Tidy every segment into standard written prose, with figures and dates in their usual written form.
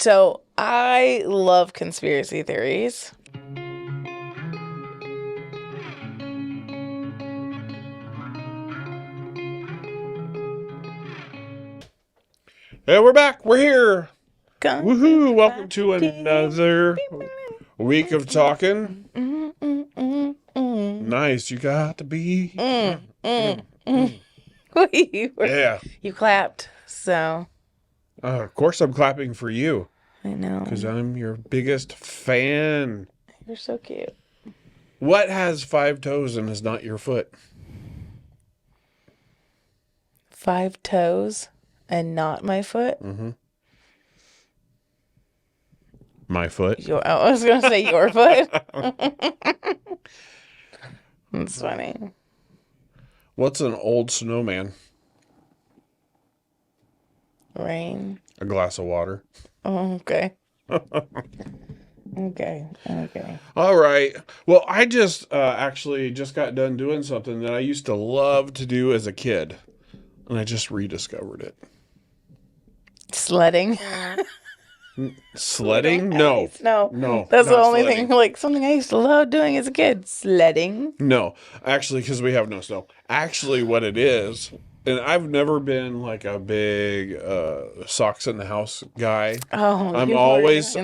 So I love conspiracy theories. Hey, we're back. We're here. Woohoo. Welcome to another week of talking. Nice. You got to be. Yeah. You clapped, so. Of course, I'm clapping for you. I know. Because I'm your biggest fan. You're so cute. What has 5 toes and is not your foot? 5 toes and not my foot? Mm-hmm. My foot. I was going to say your foot. That's funny. What's an old snowman? Rain. A glass of water. Oh, okay. Okay. All right. Well, I just actually just got done doing something that I used to love to do as a kid. And I just rediscovered it. Sledding. Sledding? No. No. That's the not only sledding. thing, like something I used to love doing as a kid. Sledding. No. Actually, because we have no snow. Actually, what it is, and I've never been like a big socks in the house guy. Oh, I'm always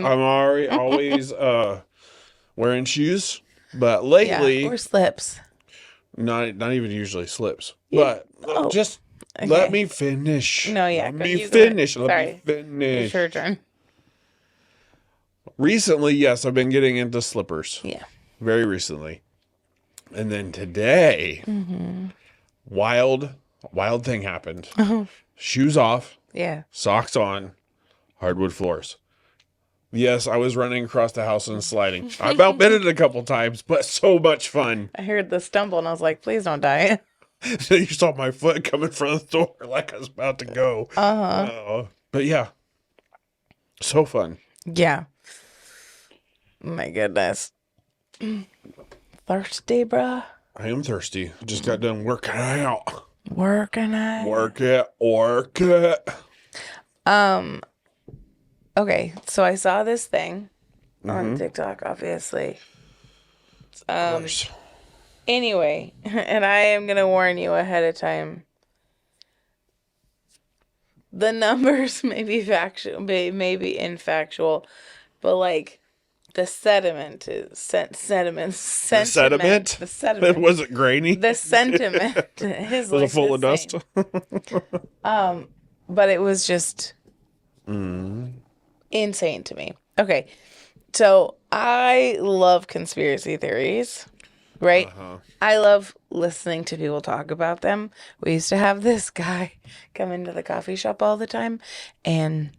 wearing shoes. But lately, or slips. not even usually slips. Yeah. But just Okay. let me finish. No, yeah. Let me you go ahead. finish. Let Sorry. me finish. It's your turn. Recently, yes, I've been getting into slippers. Yeah. Very recently. And then today, wild thing happened. Shoes off, Yeah. socks on, hardwood floors. Yes, I was running across the house and sliding. I about bit it a couple times, but so much fun. I heard the stumble and I was like, please don't die. You saw my foot coming from the door like I was about to go. But yeah, so fun. Yeah. My goodness. Thirsty, bruh? I am thirsty. Just got done working out. Working out. Work it. Okay, so I saw this thing on TikTok, obviously. Of course. Anyway, and I am going to warn you ahead of time. The numbers may be factual, may be infactual, but like the sediment is sentiment. The sediment? Was it grainy? The sentiment is Was like it full of dust? But it was just insane to me. Okay, so I love conspiracy theories, right? I love listening to people talk about them. We used to have this guy come into the coffee shop all the time, and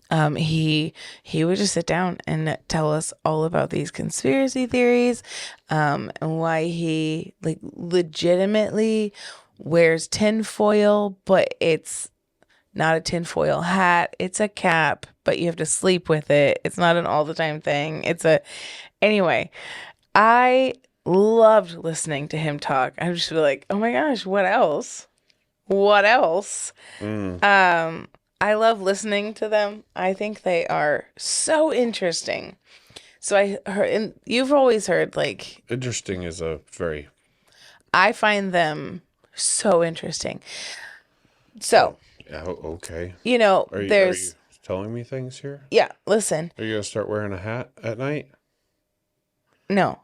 he would just sit down and tell us all about these conspiracy theories, and why he like legitimately wears tinfoil, but it's not a tinfoil hat. It's a cap, but you have to sleep with it. It's not an all the time thing. Anyway, I loved listening to him talk. I would just be like, oh my gosh, what else? I love listening to them. I think they are so interesting. So I heard, and you've always heard, like, Interesting is a very... I find them so interesting. So, okay. you know, Are you there's, telling me things here? yeah, listen, Are you going to start wearing a hat at night? no.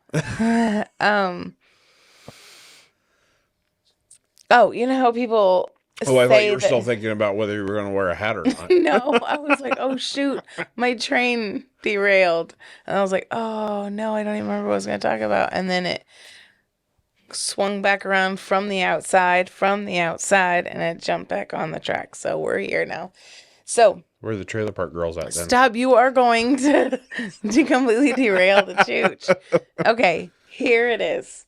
Oh, you know how people Oh, I thought you were that, still thinking about whether you were going to wear a hat or not. No, I was like, oh shoot, my train derailed. And I was like, oh no, I don't even remember what I was going to talk about. And then it swung back around from the outside, and it jumped back on the track. So we're here now. So Where are the trailer park girls at then? stop, you are going to completely derail the chooch. Okay, here it is.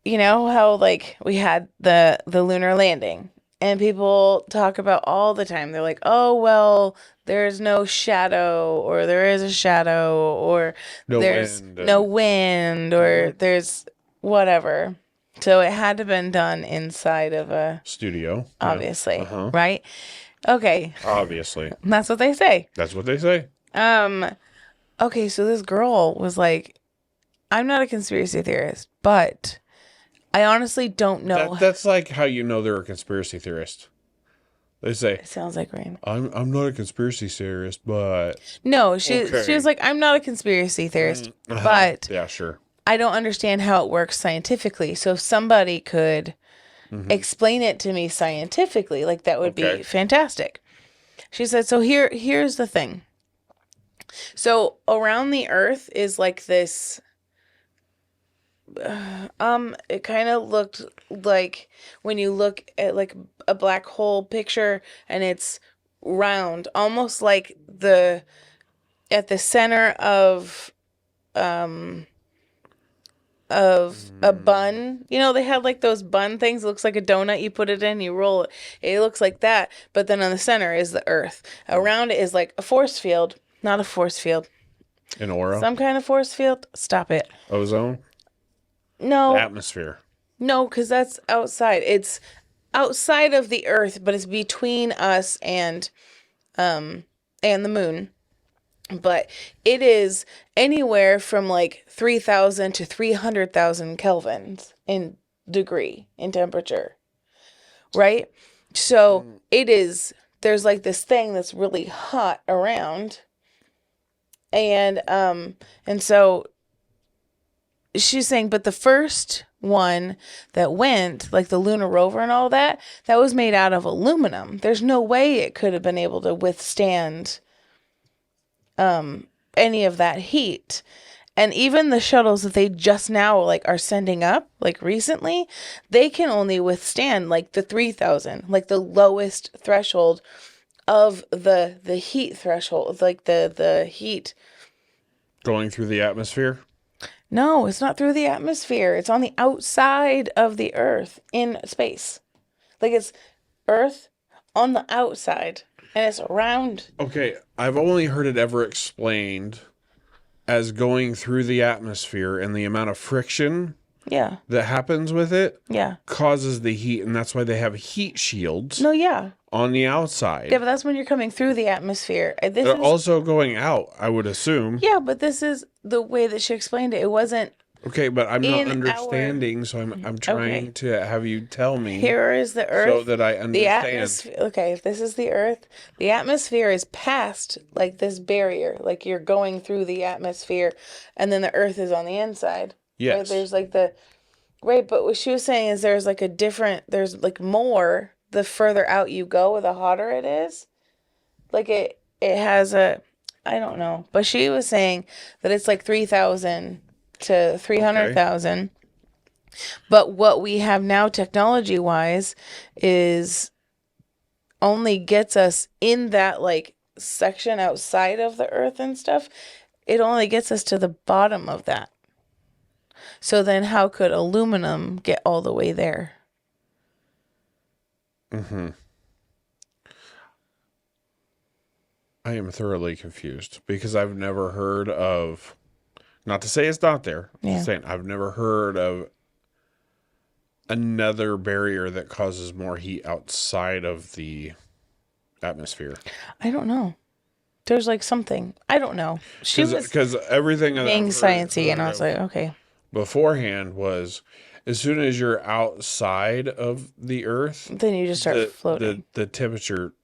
You know how, like, we had the lunar landing, and people talk about all the time. They're like, oh, well, there's no shadow, or there is a shadow, or there's no wind, or there's whatever. So it had to have been done inside of a studio. obviously, Yeah. right? Okay. Obviously. That's what they say. That's what they say. Um, okay, so this girl was like, I'm not a conspiracy theorist, but I honestly don't know. That's like how you know they're a conspiracy theorist. They say, It sounds like rain. I'm not a conspiracy theorist, but No, she was okay. like, I'm not a conspiracy theorist, Uh-huh. but Yeah, sure. I don't understand how it works scientifically. So if somebody could explain it to me scientifically, like that would be Okay. fantastic. She said, so here's the thing. So around the earth is like this it kind of looked like when you look at like a black hole picture and it's round, almost like the at the center of a bun. You know, they had like those bun things. It looks like a donut. You put it in, you roll it. It looks like that. But then on the center is the earth. Around it is like a force field. Not a force field. An aura, Some kind of force field. Stop it. ozone, No, atmosphere. no, because that's outside. It's outside of the earth, but it's between us and the moon. But it is anywhere from like 3,000 to 300,000 kelvins in degree in temperature, right? So it is, there's like this thing that's really hot around. And so she's saying, but the first one that went, like the lunar rover and all that, that was made out of aluminum. There's no way it could have been able to withstand any of that heat. And even the shuttles that they just now like are sending up like recently, they can only withstand like the 3,000, like the lowest threshold of the heat threshold, like the heat. Going through the atmosphere. No, it's not through the atmosphere. It's on the outside of the earth in space. Like it's earth on the outside and it's round. Okay, I've only heard it ever explained as going through the atmosphere, and the amount of friction Yeah. that happens with it Yeah. causes the heat, and that's why they have heat shields No, yeah. on the outside. Yeah, but that's when you're coming through the atmosphere. This They're is also going out, I would assume. Yeah, but this is the way that she explained it. It wasn't Okay, but I'm not in our understanding, so I'm trying to have you tell me Here is the so earth. that I The understand. atmosphere. Okay, if this is the earth, the atmosphere is past like this barrier. Like you're going through the atmosphere, and then the earth is on the inside. Right? Yes. There's like the right, but what she was saying is there's like a different. There's like more. The further out you go, the hotter it is. Like it has a. I don't know, but she was saying that it's like 3,000 to 300,000. But what we have now technology wise is only gets us in that like section outside of the earth and stuff. It only gets us to the bottom of that. So then how could aluminum get all the way there? I am thoroughly confused because I've never heard of, not to say it's not there, Yeah. just saying I've never heard of another barrier that causes more heat outside of the atmosphere. I don't know. There's like something. I don't know. She was Because everything that being I've heard sciencey and I was of like, okay. beforehand was as soon as you're outside of the earth, Then you just start floating. the temperature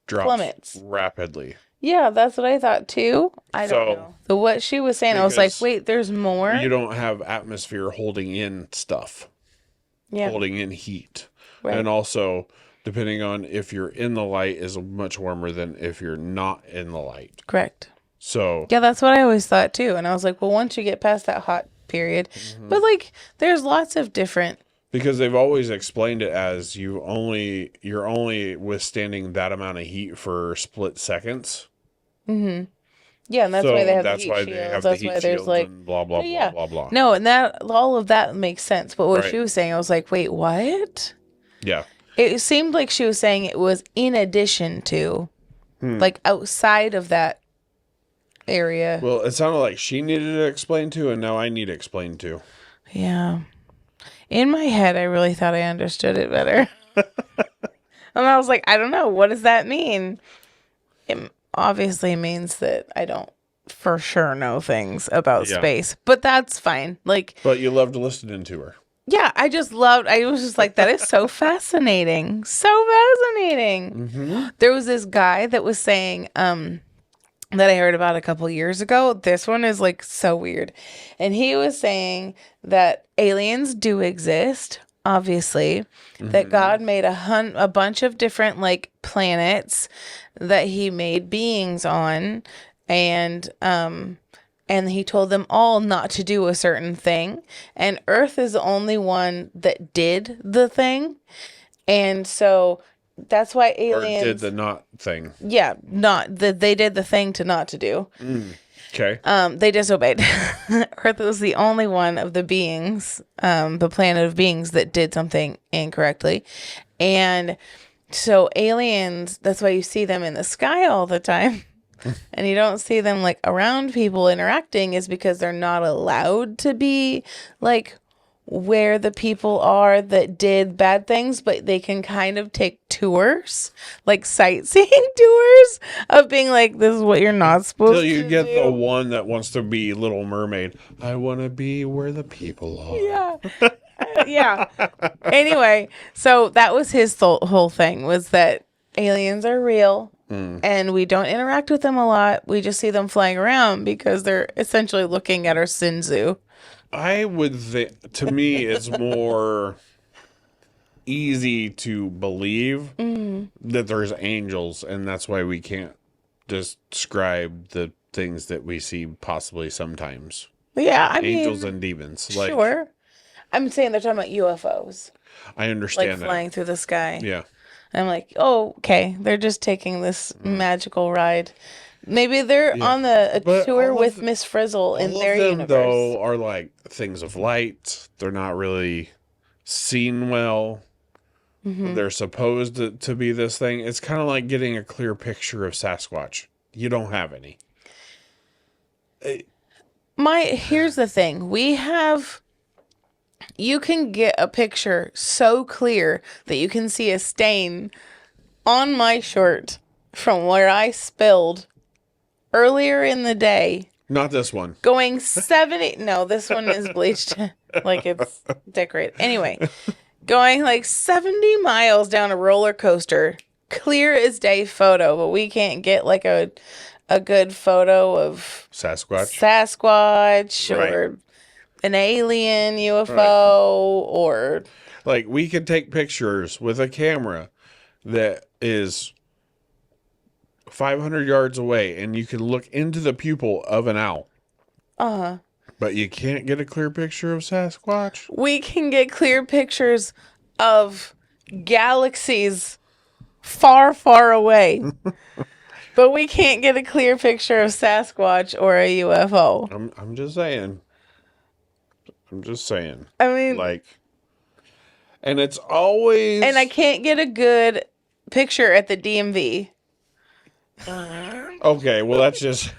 drops Plummets. rapidly. Yeah, that's what I thought too. I don't So- know. So what she was saying, I was like, Because wait, there's more. You don't have atmosphere holding in stuff, Yeah, holding in heat. right. And also, depending on if you're in the light, is much warmer than if you're not in the light. Correct. So, Yeah, that's what I always thought too. And I was like, well, once you get past that hot period, but like, there's lots of different. because they've always explained it as you're only withstanding that amount of heat for split seconds. Yeah, and that's So why they have that's the heat why shields. they have That's the heat why there's shields like, and blah blah yeah, blah blah blah. no, and that all of that makes sense. But what Right. she was saying, I was like, wait, what? Yeah. It seemed like she was saying it was in addition to, like outside of that area. Well, it sounded like she needed it explained to, and now I need it explained to. Yeah. In my head, I really thought I understood it better. And I was like, I don't know. What does that mean? It obviously means that I don't for sure know things about Yeah. space, but that's fine. Like, But you loved listening to her. yeah, I was just like, that is so fascinating. So fascinating. Mm-hmm. There was this guy that was saying, that I heard about a couple years ago. This one is like so weird. And he was saying that aliens do exist, obviously, that God made a bunch of different like planets that he made beings on, and he told them all not to do a certain thing, and Earth is the only one that did the thing. And so that's why Or did aliens, the not thing. yeah, not that they did the thing to not to do. Okay. They disobeyed. Earth was the only one of the beings, the planet of beings that did something incorrectly. And so aliens, that's why you see them in the sky all the time. And you don't see them like around people interacting, is because they're not allowed to be like where the people are that did bad things, but they can kind of take tours, like sightseeing tours of being like, this is what you're not supposed Till you to get do. the one that wants to be Little Mermaid. I want to be where the people are. Yeah. Yeah. Anyway, so that was his whole thing, was that aliens are real and we don't interact with them a lot. We just see them flying around because they're essentially looking at our sin zoo. I would think, to me, it's more easy to believe that there's angels, and that's why we can't describe the things that we see possibly sometimes. Yeah, I Angels mean, and demons. Like, sure. I'm saying they're talking about UFOs, I like understand that. flying through the sky. Yeah. I'm like, oh, okay. They're just taking this magical ride. Maybe they're on a But tour all of with Miss Frizzle in All their of them, universe. though, are like things of light. They're not really seen well. They're supposed to be this thing. It's kind of like getting a clear picture of Sasquatch. You don't have any. Here's the thing. You can get a picture so clear that you can see a stain on my shirt from where I spilled earlier in the day. Not this one. Going 70. No, this one is bleached like it's decorated. Anyway, going like 70 miles down a roller coaster. Clear as day photo, but we can't get like a good photo of Sasquatch. Sasquatch Right. or an alien UFO or Like, we could take pictures with a camera that is 500 yards away, and you can look into the pupil of an owl. But you can't get a clear picture of Sasquatch. we can get clear pictures of galaxies far, far away. But we can't get a clear picture of Sasquatch or a UFO. I'm just saying. I'm just saying. I mean, Like, and it's always. and I can't get a good picture at the DMV. Okay, well, that's just.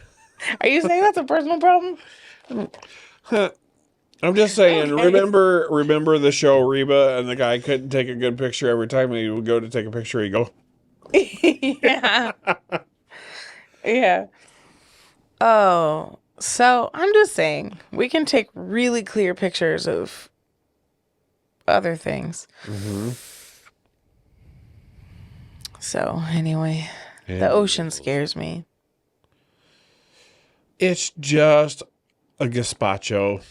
Are you saying that's a personal problem? I'm just saying. Okay. Remember the show Reba, and the guy couldn't take a good picture every time he would go to take a picture. He'd go, Yeah. Yeah. Oh, so I'm just saying we can take really clear pictures of other things. So anyway, the ocean scares me. It's just a gazpacho,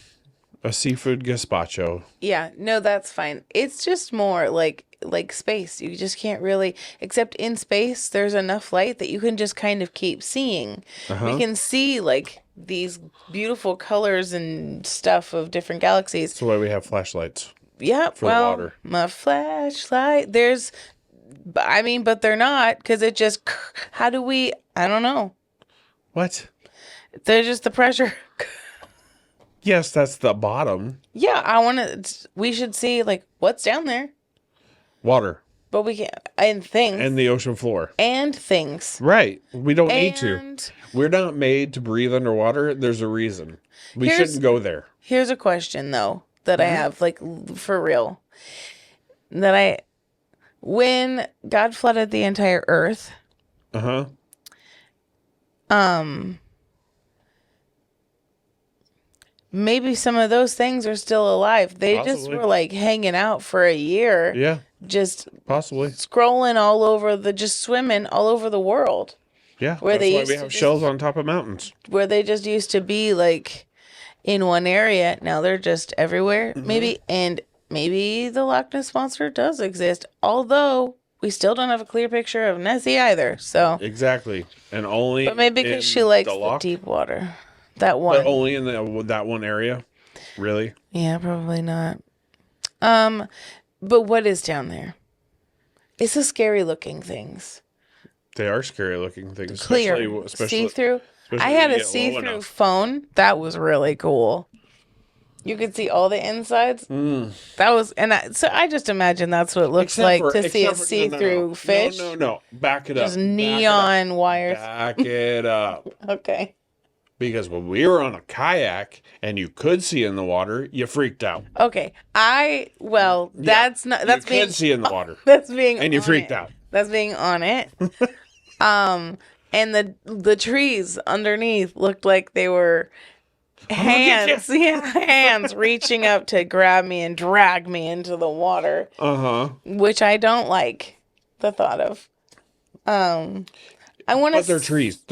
a seafood gazpacho. Yeah, no, that's fine. It's just more like space. You just can't really, except in space, there's enough light that you can just kind of keep seeing. We can see like these beautiful colors and stuff of different galaxies. That's why we have flashlights. Yeah, the well, water. my flashlight. But they're not, because it just. How do we? I don't know. What? They're just the pressure. Yes, that's the bottom. Yeah, I want to. We should see like what's down there, Water. but we can't. And things. And the ocean floor. And things. Right. We don't need to. And We're not made to breathe underwater. There's a reason. We shouldn't go there. here's a question though that I have, like for real. That when God flooded the entire earth, Uh-huh. maybe some of those things are still alive. They just Possibly. were like hanging out for a year, Yeah, just possibly. scrolling all over just swimming all over the world. Yeah, Where that's they why used we to have just, shells on top of mountains. where they just used to be like in one area. Now they're just everywhere. Maybe the Loch Ness monster does exist. Although we still don't have a clear picture of Nessie either. So, Exactly. And only but maybe because she in the likes the loch, deep water. That but one. only in that one area. Really? Yeah, probably not. But what is down there? It's the scary looking things. They are scary looking things, Clear, see through. I especially when had you a get see low through enough. phone. That was really cool. You could see all the insides. That was, so I just imagine that's what it looks like to see a see through fish. No. Back it Just up. Back it up. neon wires. Back it up. Okay. Because when we were on a kayak and you could see in the water, you freaked out. Okay. That's not, that's you being, could see in the water. that's being, And you on freaked it. out. That's being on it. And the trees underneath looked like they were hands, hands reaching up to grab me and drag me into the water, Uh-huh. which I don't like the thought of. I want to. But they're trees.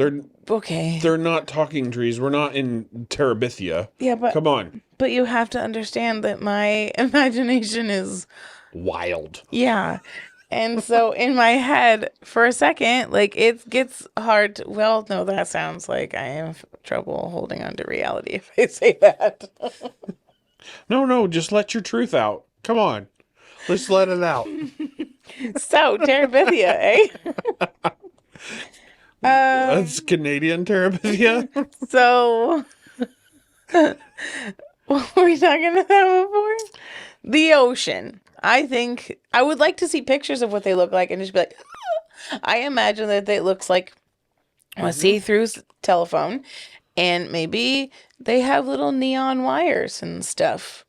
Okay. They're not talking trees. We're not in Terabithia. Yeah, but Come on. But you have to understand that my imagination is Wild. yeah. And so in my head, for a second, like it gets hard to, well, no, that sounds like I have trouble holding on to reality if I say that. No, just let your truth out. Come on. Let's let it out. So, Terabithia, eh? That's Canadian Terabithia. So, what were we talking about before? The ocean. I think I would like to see pictures of what they look like and just be like, I imagine that it looks like a see-through telephone, and maybe they have little neon wires and stuff.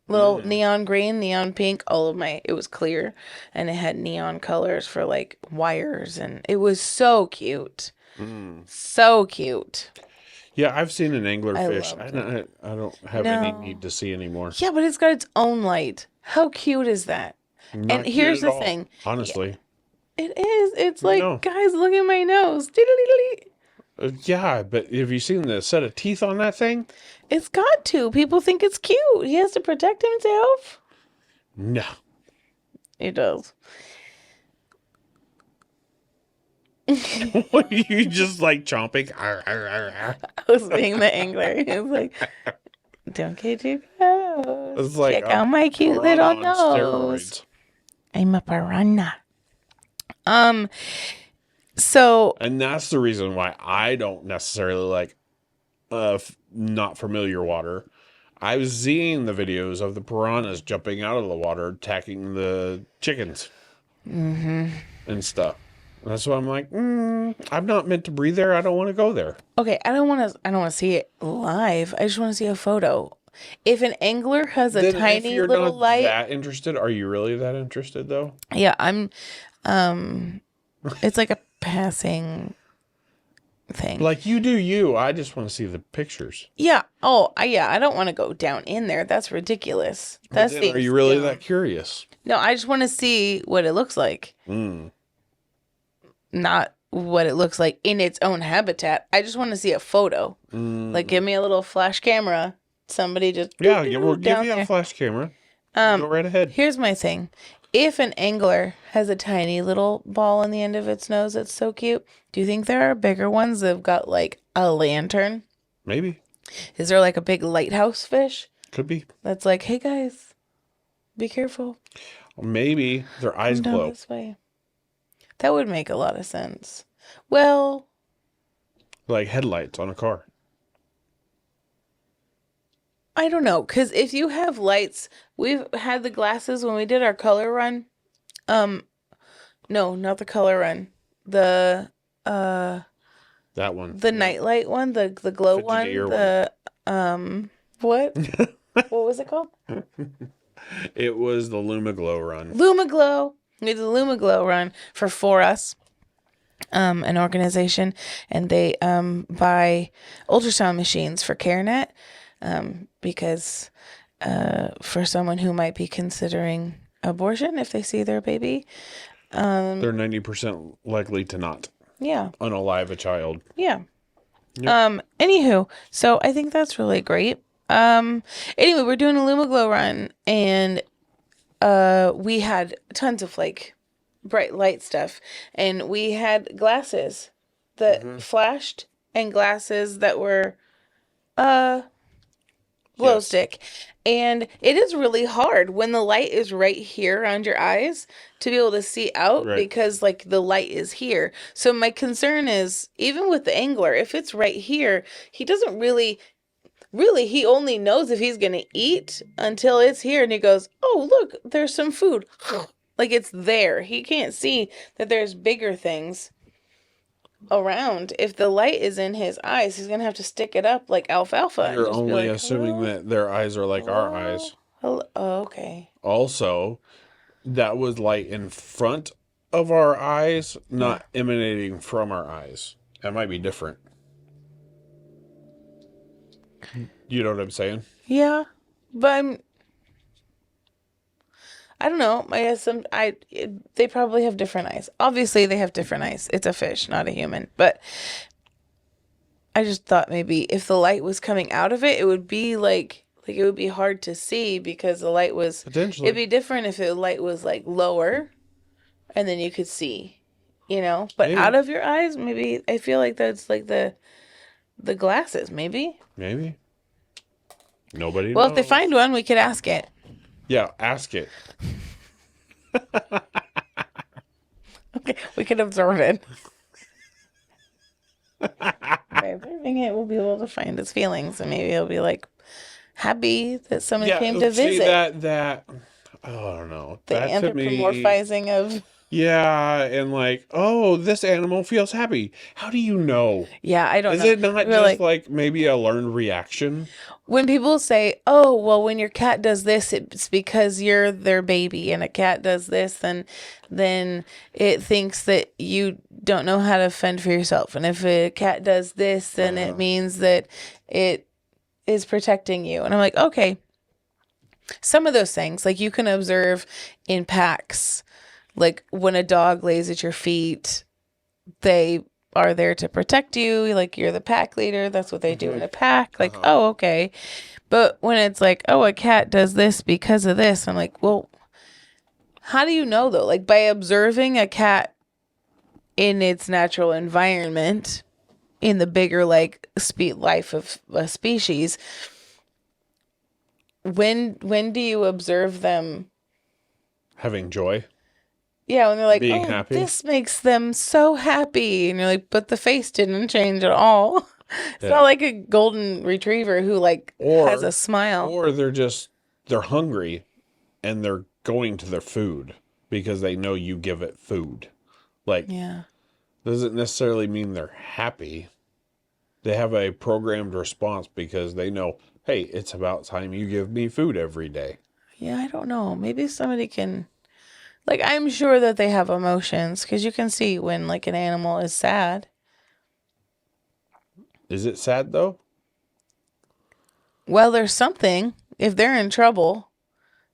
Little neon green, neon pink, it was clear, and it had neon colors for like wires, and it was so cute. So cute. Yeah, I've seen an anglerfish. loved I don't have any No. need to see anymore. Yeah, but it's got its own light. How cute is that? Not And cute here's at the all, thing. honestly. It is. It's like, No. guys, look at my nose. Diddle-diddle-dee. Yeah, but have you seen the set of teeth on that thing? It's got to. People think it's cute. He has to protect himself. No. He does. What are you just like chomping? I was being the angler. It was like, don't get too close. It's like Check out my cute piranha little on nose. steroids. I'm a piranha. So And that's the reason why I don't necessarily like not familiar water. I was seeing the videos of the piranhas jumping out of the water, attacking the chickens and stuff. And that's why I'm like, I'm not meant to breathe there. I don't want to go there. okay, I don't want to see it live. I just want to see a photo. If an angler has a Then if tiny you're little not light, that interested, are you really that interested though? yeah, I'm. It's like a passing thing. Like you do you. I just want to see the pictures. Yeah. Oh, yeah. I don't want to go down in there. That's ridiculous. But then, are you really that curious? No, I just want to see what it looks like. Not what it looks like in its own habitat. I just want to see a photo. Like, give me a little flash camera. Somebody just Yeah, we'll give down you a there. flash camera. Go right ahead. Here's my thing. If an angler has a tiny little ball on the end of its nose that's so cute, do you think there are bigger ones that have got like a lantern? Maybe. Is there like a big lighthouse fish Could be. that's like, hey guys, be careful. Maybe their eyes Come down glow. this way. That would make a lot of sense. Well, Like headlights on a car. I don't know, because if you have lights, we've had the glasses when we did our color run. No, not the color run. The That one. the nightlight one, the glow one, Fidgety ear the what? What was it called? It was the Lumaglow run. Lumaglow. We did the Lumaglow run for us, an organization, and they buy ultrasound machines for CareNet, because for someone who might be considering abortion if they see their baby. They're 90% likely to not Yeah. unalive a child. Yeah. Yep. Anywho, so I think that's really great. Anyway, we're doing a Lumaglow run, and we had tons of like bright light stuff, and we had glasses that flashed and glasses that were glow Yes. stick. And it is really hard when the light is right here around your eyes to be able to see out, Right. because like the light is here. So my concern is, even with the angler, if it's right here, he doesn't really he only knows if he's going to eat until it's here, and he goes, "Oh, look, there's some food." Like, it's there. He can't see that there's bigger things around. If the light is in his eyes, he's going to have to stick it up like alfalfa. And You're just be only like, assuming "Hello? that their eyes are like our eyes. Hello?" Oh, okay. Also, that was light in front of our eyes, not emanating from our eyes. That might be different. You know what I'm saying? Yeah. But I don't know. They probably have different eyes. Obviously, they have different eyes. It's a fish, not a human. But I just thought maybe if the light was coming out of it, it would be like it would be hard to see, because the light was. Potentially. It'd be different if the light was like lower, and then you could see, But Maybe. out of your eyes, maybe I feel like that's like the glasses, maybe. Maybe. Nobody Well, knows. if they find one, we could ask it. Yeah, ask it. Okay, we could observe it. By observing it, we'll be able to find his feelings, and maybe he'll be like happy that somebody came to see visit. that I don't know. The That to me, anthropomorphizing of. yeah, and like, oh, this animal feels happy. How do you know? Yeah, I don't Is know. it not We're just like maybe a learned reaction? when people say, "Oh, well, when your cat does this, it's because you're their baby," and a cat does this, then it thinks that you don't know how to fend for yourself, and if a cat does this, then it means that it is protecting you. And I'm like, okay, some of those things, like, you can observe in packs, like when a dog lays at your feet, they are there to protect you. Like, you're the pack leader. That's what they do in a pack. Like, oh, okay. But when it's like, oh, a cat does this because of this, I'm like, well, how do you know though? Like, by observing a cat in its natural environment, in the bigger like life of a species, when do you observe them? Having joy. Yeah, when they're like, Being "Oh, happy. this makes them so happy," and you're like, "But the face didn't change at all." It's Yeah. not like a golden retriever who like has a smile. Or they're hungry and they're going to their food because they know you give it food. Like, Yeah, doesn't necessarily mean they're happy. They have a programmed response because they know, hey, it's about time you give me food every day. yeah. I don't know. Maybe somebody can. Like, I'm sure that they have emotions, because you can see when like an animal is sad. Is it sad though? Well, there's something. If they're in trouble,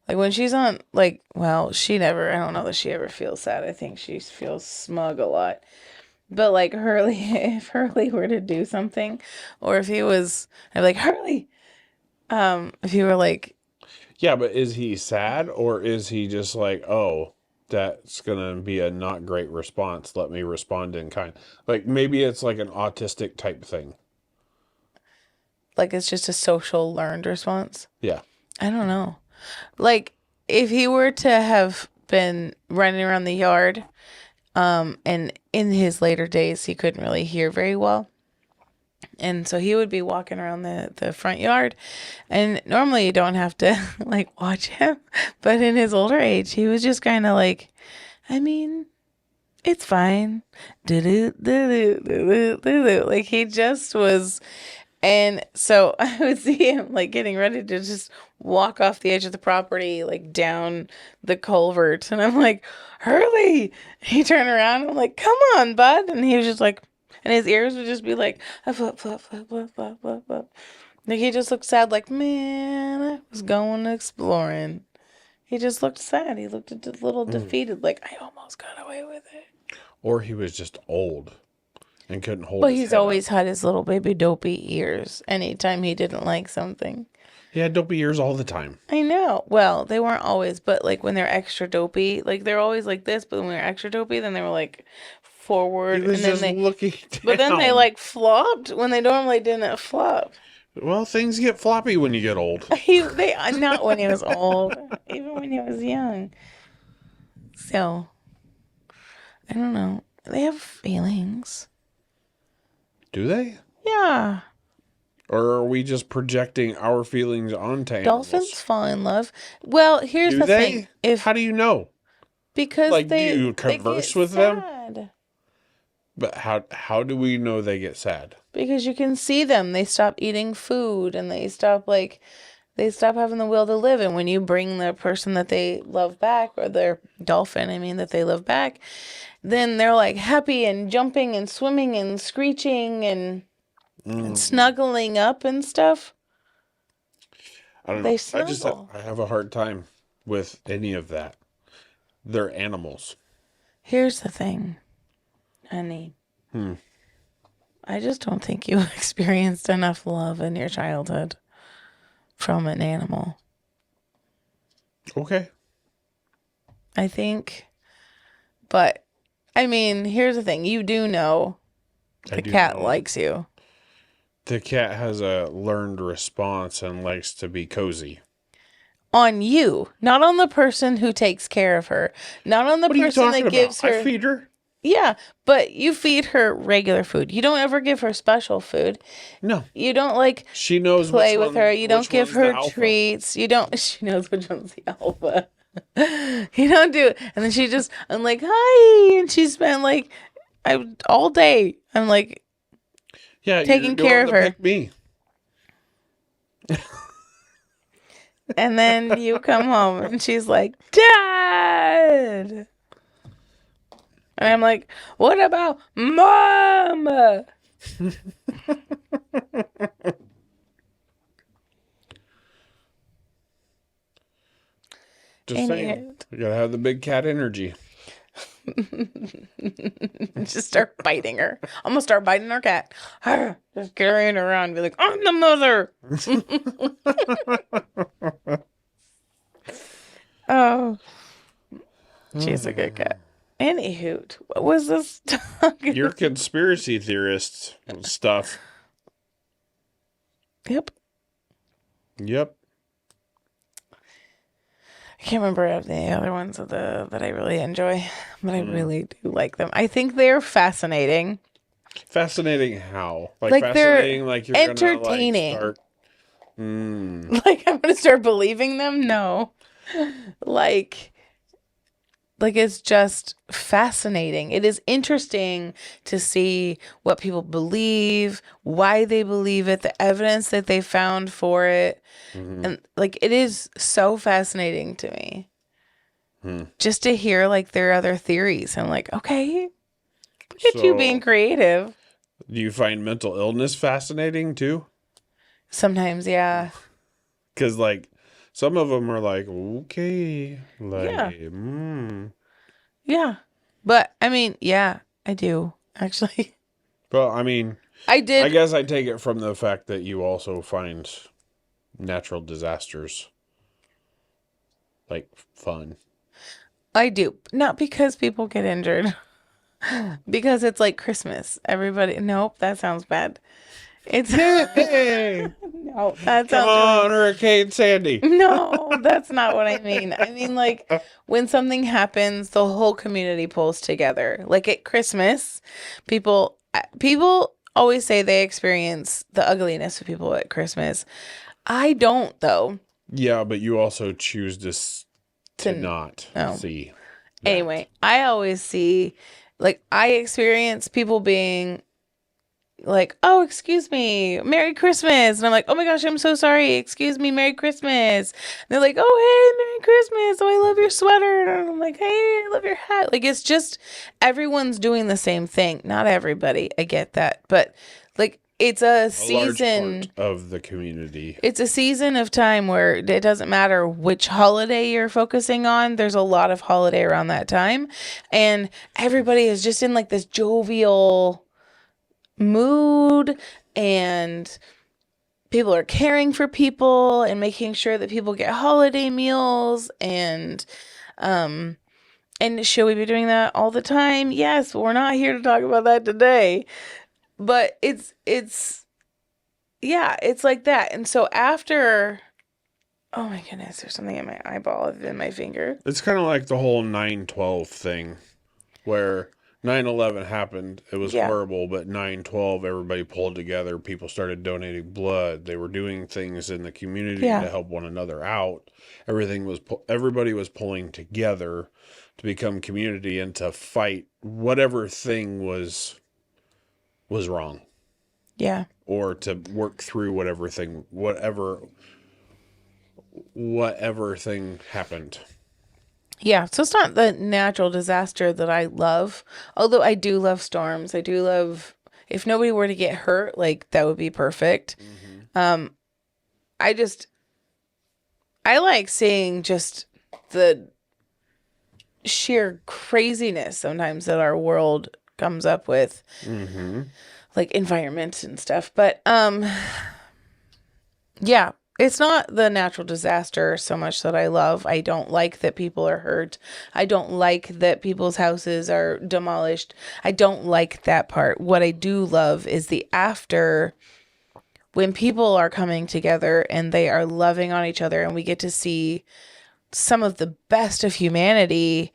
like when she's on, like, well, she never. I don't know that she ever feels sad. I think she feels smug a lot. But like Hurley, if Hurley were to do something, or if he was, I'd be like, Hurley. If he were like, Yeah, but is he sad or is he just like, oh, that's gonna be a not great response. Let me respond in kind. Like maybe it's like an autistic type thing. it's just a social learned response. Yeah. I don't know. Like, if he were to have been running around the yard, and in his later days, he couldn't really hear very well. And so he would be walking around the front yard, and normally you don't have to like watch him, but in his older age, he was just kind of like, I mean, it's fine. Do-do, do-do, do-do, do-do. Like, he just was And so I would see him like getting ready to just walk off the edge of the property, like down the culvert. And I'm like, Hurley. He turned around. I'm like, come on, bud. And he was just like, and his ears would just be like, flop, flop, flop, flop, flop, flop, flop. Like he just looked sad, like, man, I was going exploring. He just looked sad. He looked a little defeated, like, I almost got away with it. Or he was just old and couldn't hold But his he's head always up. had his little baby dopey ears anytime he didn't like something. He had dopey ears all the time. I know. Well, they weren't always, but like when they're extra dopey, like they're always like this, but when they're extra dopey, then they were like forward, He was and then just they, looking down. but then they like flopped when they normally didn't flop. Well, things get floppy when you get old. They not when he was old, even when he was young. So I don't know. They have feelings. Do they? Yeah. Or are we just projecting our feelings onto animals? Dolphins fall in love. Well, here's Do the they? thing. If How do you know? because Like, do they you they converse get with them? sad. But how do we know they get sad? Because you can see them. They stop eating food and they stop having the will to live. And when you bring the person that they love back, or their dolphin, I mean, that they love back, then they're like happy and jumping and swimming and screeching and snuggling up and stuff. I don't They know. snuggle. I have a hard time with any of that. They're animals. Here's the thing, honey. I just don't think you experienced enough love in your childhood from an animal. Okay. I think, but I mean, here's the thing. You do know I the do cat know. likes you. The cat has a learned response and likes to be cozy. On you, not on the person who takes care of her, not on the What are you person talking that gives about? her. I feed her. Yeah, but you feed her regular food. You don't ever give her special food. No. You don't like She knows play which with one, her. You don't which give one's the her alpha. treats. You don't. She knows which one's the alpha. You don't do it. And then she just, I'm like, hi. And she spent like, all day. I'm like, Yeah, taking you're care doing of the her. pick me. And then you come home and she's like, Dad. And I'm like, what about Mom? Just saying. You gotta have the big cat energy. Just start biting her. I'm gonna start biting her cat. Just carrying her around and be like, I'm the mother. Oh, she's a good cat. Anywho, what was this talking? Your conspiracy theorist stuff. Yep. Yep. I can't remember the other ones that I really enjoy, but I really do like them. I think they're fascinating. Fascinating how? Like, they're Fascinating like you're entertaining. gonna like start Like I'm gonna start believing them? No. Like it's just fascinating. It is interesting to see what people believe, why they believe it, the evidence that they found for it. And like it is so fascinating to me. Just to hear like their other theories. I'm like, okay, look at you being creative. Do you find mental illness fascinating too? Sometimes, yeah. Because like some of them are like, okay, like, Yeah. Yeah. But I mean, yeah, I do actually. Well, I mean, I did. I guess I take it from the fact that you also find natural disasters like fun. I do. Not because people get injured. Because it's like Christmas. Everybody, nope, that sounds bad. It's Hey, no, that come sounds on, Hurricane Sandy. no, that's not what I mean. I mean, like, when something happens, the whole community pulls together. Like at Christmas, people always say they experience the ugliness of people at Christmas. I don't, though. Yeah, but you also choose to not no. see that. Anyway, I always see, like, I experience people being like, oh, excuse me, Merry Christmas. And I'm like, oh my gosh, I'm so sorry. Excuse me, Merry Christmas. And they're like, oh, hey, Merry Christmas. Oh, I love your sweater. And I'm like, hey, I love your hat. Like, it's just everyone's doing the same thing. Not everybody. I get that. But like, it's a large season. part of the community. It's a season of time where it doesn't matter which holiday you're focusing on. There's a lot of holiday around that time. And everybody is just in like this jovial mood, and people are caring for people and making sure that people get holiday meals. And should we be doing that all the time? Yes, but we're not here to talk about that today. But it's yeah, it's like that. And so after, oh my goodness, there's something in my eyeball in my finger. It's kind of like the whole 9/12 thing, where 9/11 happened. It was Yeah. horrible, but 9/12, everybody pulled together. People started donating blood. They were doing things in the community Yeah. to help one another out. Everybody was pulling together to become community and to fight whatever thing was wrong, Yeah. or to work through whatever thing happened. Yeah, so it's not the natural disaster that I love. Although I do love storms. I do love, if nobody were to get hurt, like that would be perfect. I just I like seeing just the sheer craziness sometimes that our world comes up with, like environment and stuff. But yeah, it's not the natural disaster so much that I love. I don't like that people are hurt. I don't like that people's houses are demolished. I don't like that part. What I do love is the after, when people are coming together and they are loving on each other, and we get to see some of the best of humanity,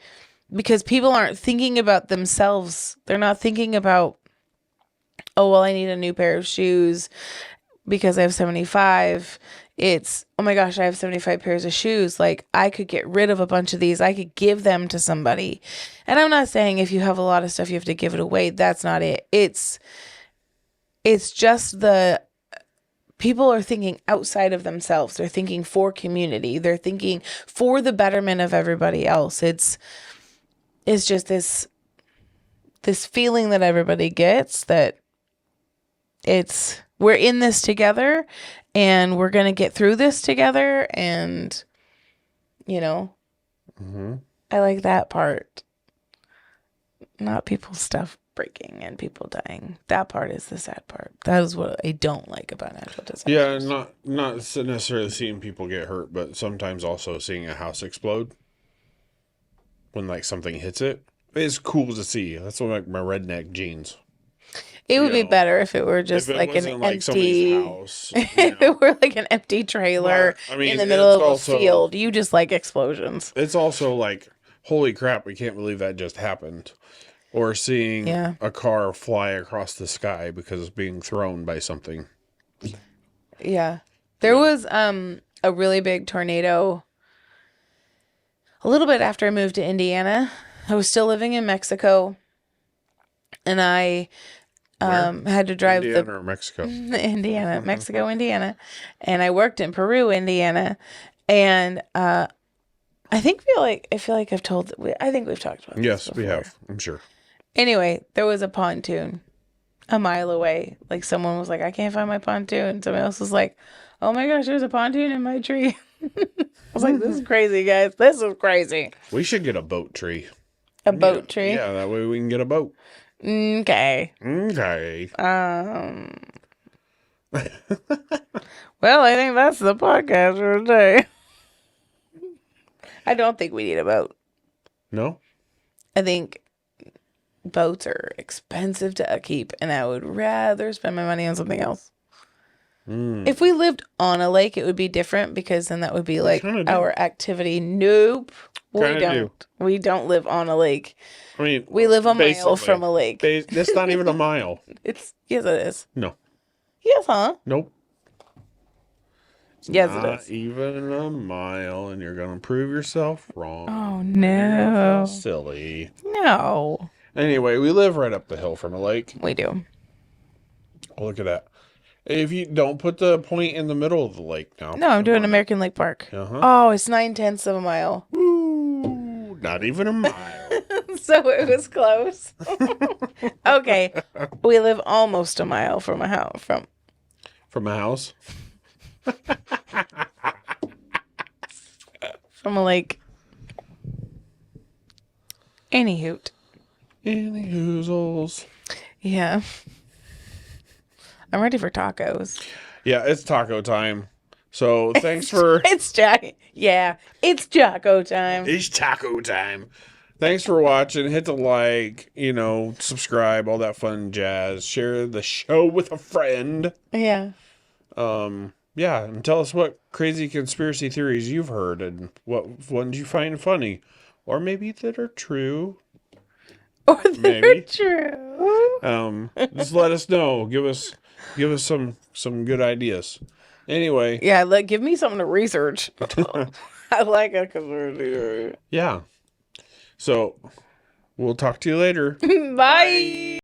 because people aren't thinking about themselves. They're not thinking about, oh, well, I need a new pair of shoes because I have 75. It's, oh my gosh, I have 75 pairs of shoes. Like, I could get rid of a bunch of these. I could give them to somebody. And I'm not saying if you have a lot of stuff, you have to give it away. That's not it. It's just the people are thinking outside of themselves. They're thinking for community. They're thinking for the betterment of everybody else. It's just this feeling that everybody gets, that we're in this together and we're going to get through this together. And, I like that part. Not people's stuff breaking and people dying. That part is the sad part. That is what I don't like about natural disasters. Yeah, not necessarily seeing people get hurt, but sometimes also seeing a house explode when like something hits it. It's cool to see. That's what, like my redneck jeans. It would be better if it were just If it like an wasn't like empty somebody's house, if it were like an empty trailer But, I mean, in the middle of it's a also- field. You just like explosions. It's also like, holy crap, we can't believe that just happened. Or seeing Yeah. a car fly across the sky because it's being thrown by something. Yeah. There was a really big tornado a little bit after I moved to Indiana. I was still living in Mexico, and I had to drive Indiana or Mexico? Mexico, Indiana, and I worked in Peru, Indiana, and I feel like I've told. I think we've talked about this Yes, we before. have. I'm sure. Anyway, there was a pontoon a mile away. Like, someone was like, I can't find my pontoon. Somebody else was like, oh my gosh, there's a pontoon in my tree. I was like, this is crazy, guys. This is crazy. We should get a boat tree. A boat tree. Yeah, that way we can get a boat. Okay. Okay. Well, I think that's the podcast for today. I don't think we need a boat. No? I think boats are expensive to upkeep, and I would rather spend my money on something else. If we lived on a lake, it would be different, because then that would be like kinda do. our activity. Nope. We Kinda don't. do. We don't live on a lake. I mean, We live a mile basically. from a lake. That's not even a mile. Yes, it is. No. Yes, huh? Nope. Yes, Not it is. even a mile, and you're going to prove yourself wrong. Oh, You're no. silly. No. Anyway, we live right up the hill from a lake. We do. Oh, look at that. If you don't put the point in the middle of the lake now. No, I'm doing on it. American Lake Park. Uh-huh. Oh, it's 9/10 of a mile. Ooh, not even a mile. So it was close. Okay. We live almost a mile from a house. From a house? From a lake. Any hoot. Any hoozles. Yeah. I'm ready for tacos. Yeah, it's taco time. So thanks for... It's Jack. Yeah, it's Jocko time. It's taco time. Thanks for watching. Hit the like, subscribe, all that fun jazz. Share the show with a friend. Yeah. Yeah, and tell us what crazy conspiracy theories you've heard and what ones you find funny. Or maybe that are true. Or they're Maybe. true. Just let us know. Give us some good ideas. Anyway. Yeah, give me something to research. I like a conspiracy theory. Yeah. So, we'll talk to you later. Bye.